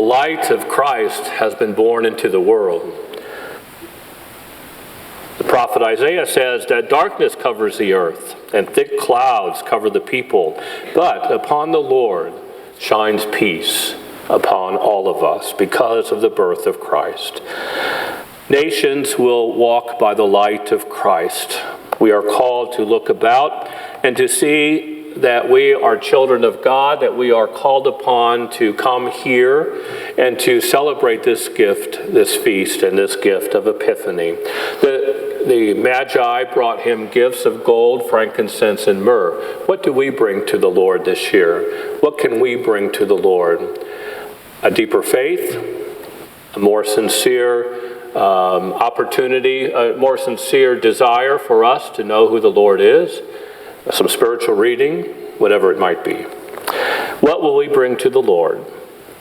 The light of Christ has been born into the world. The prophet Isaiah says that darkness covers the earth and thick clouds cover the people, but upon the Lord shines peace upon all of us because of the birth of Christ. Nations will walk by the light of Christ. We are called to look about and to see that we are children of God, that we are called upon to come here and to celebrate this gift, this feast, and this gift of Epiphany. The Magi brought him gifts of gold, frankincense, and myrrh. What do we bring to the Lord this year? What can we bring to the Lord? A deeper faith, a more sincere opportunity, a more sincere desire for us to know who the Lord is, some spiritual reading, whatever it might be. What will we bring to the Lord?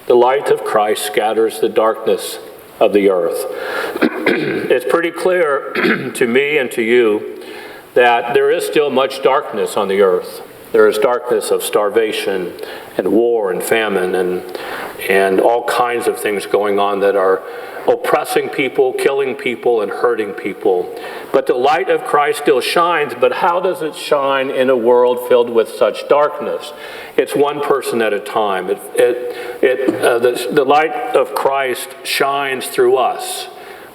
The light of Christ scatters the darkness of the earth. It's pretty clear to me and to you that there is still much darkness on the earth. There is darkness of starvation and war and famine and all kinds of things going on that are oppressing people, killing people, and hurting people. But the light of Christ still shines, but how does it shine in a world filled with such darkness? It's one person at a time. The light of Christ shines through us.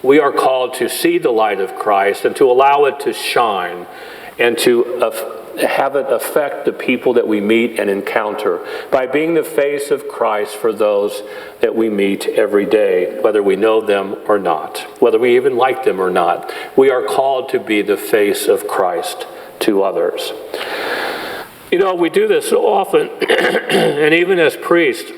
We are called to see the light of Christ and to allow it to shine and to have it affect the people that we meet and encounter by being the face of Christ for those that we meet every day, whether we know them or not, whether we even like them or not. We are called to be the face of Christ to others. You know, we do this so often, and even as priests,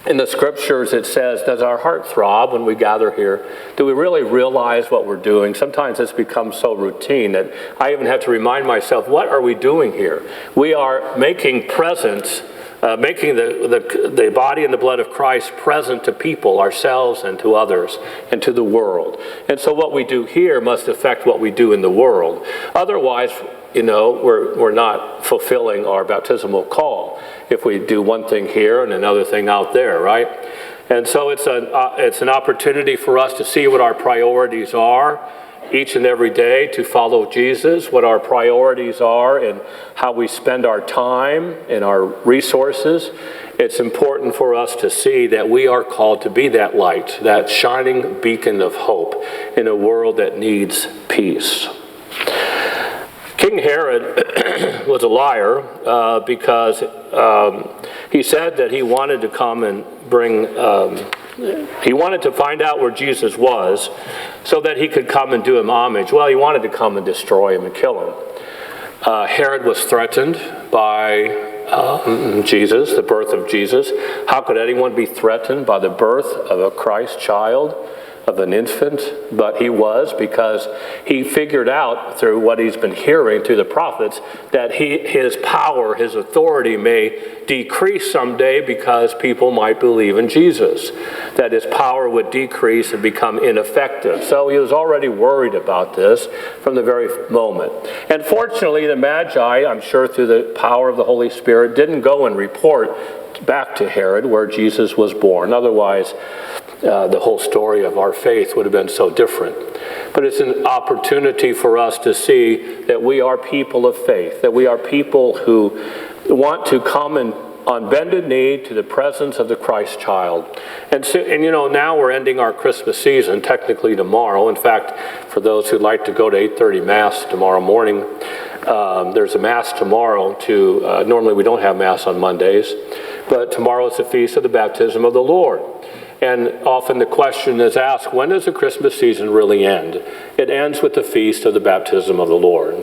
in the scriptures it says, does our heart throb when we gather here? Do we really realize what we're doing? Sometimes it's become so routine that I even have to remind myself, what are we doing here? We are making presence, making the body and the blood of Christ present to people, ourselves and to others, and to the world. And so what we do here must affect what we do in the world. Otherwise, you know, we're not fulfilling our baptismal call if we do one thing here and another thing out there, right? And so it's an opportunity for us to see what our priorities are each and every day, to follow Jesus, what our priorities are and how we spend our time and our resources. It's important for us to see that we are called to be that light, that shining beacon of hope in a world that needs peace. King Herod was a liar because he said that he wanted to come and he wanted to find out where Jesus was so that he could come and do him homage. Well, he wanted to come and destroy him and kill him. Herod was threatened by Jesus, the birth of Jesus. How could anyone be threatened by the birth of a Christ child, of an infant? But he was, because he figured out through what he's been hearing through the prophets that his power, his authority may decrease someday because people might believe in Jesus, that his power would decrease and become ineffective. So he was already worried about this from the very moment. And fortunately, the Magi, I'm sure through the power of the Holy Spirit, didn't go and report back to Herod where Jesus was born. Otherwise, the whole story of our faith would have been so different. But it's an opportunity for us to see that we are people of faith, that we are people who want to come and on bended knee to the presence of the Christ child. And you know, now we're ending our Christmas season, technically tomorrow. In fact, for those who'd like to go to 8:30 Mass tomorrow morning, there's a Mass tomorrow normally we don't have Mass on Mondays, but tomorrow is the Feast of the Baptism of the Lord. And often the question is asked, when does the Christmas season really end? It ends with the Feast of the Baptism of the Lord.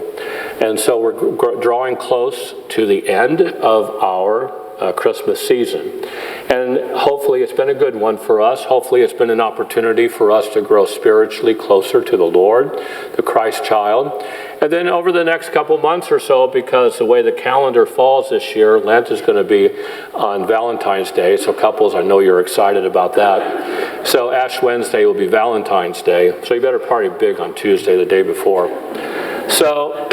And so we're drawing close to the end of our Christmas season. And hopefully it's been a good one for us. Hopefully it's been an opportunity for us to grow spiritually closer to the Lord, the Christ child. And then over the next couple months or so, because the way the calendar falls this year, Lent is going to be on Valentine's Day. So couples, I know you're excited about that. So Ash Wednesday will be Valentine's Day. So you better party big on Tuesday, the day before. So,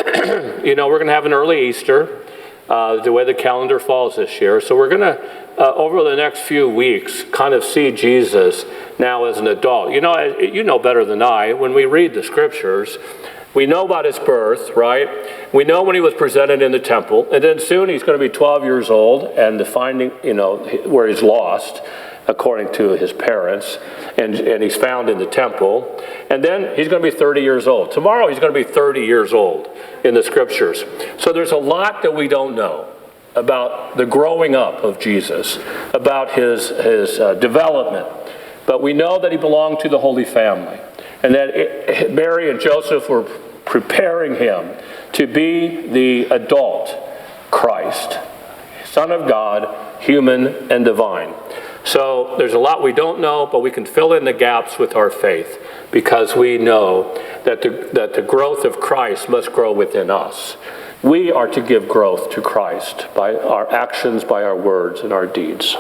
you know, we're going to have an early Easter. The way the calendar falls this year. So we're going to over the next few weeks, kind of see Jesus now as an adult. You know better than I, when we read the scriptures, we know about his birth, right? We know when he was presented in the temple, and then soon he's going to be 12 years old, and the finding, where he's lost, according to his parents, and he's found in the temple. And then he's going to be 30 years old. Tomorrow he's going to be 30 years old in the scriptures. So there's a lot that we don't know about the growing up of Jesus, about his development. But we know that he belonged to the Holy Family, and that Mary and Joseph were preparing him to be the adult Christ, Son of God, human and divine. So there's a lot we don't know, but we can fill in the gaps with our faith, because we know that the growth of Christ must grow within us. We are to give growth to Christ by our actions, by our words, and our deeds.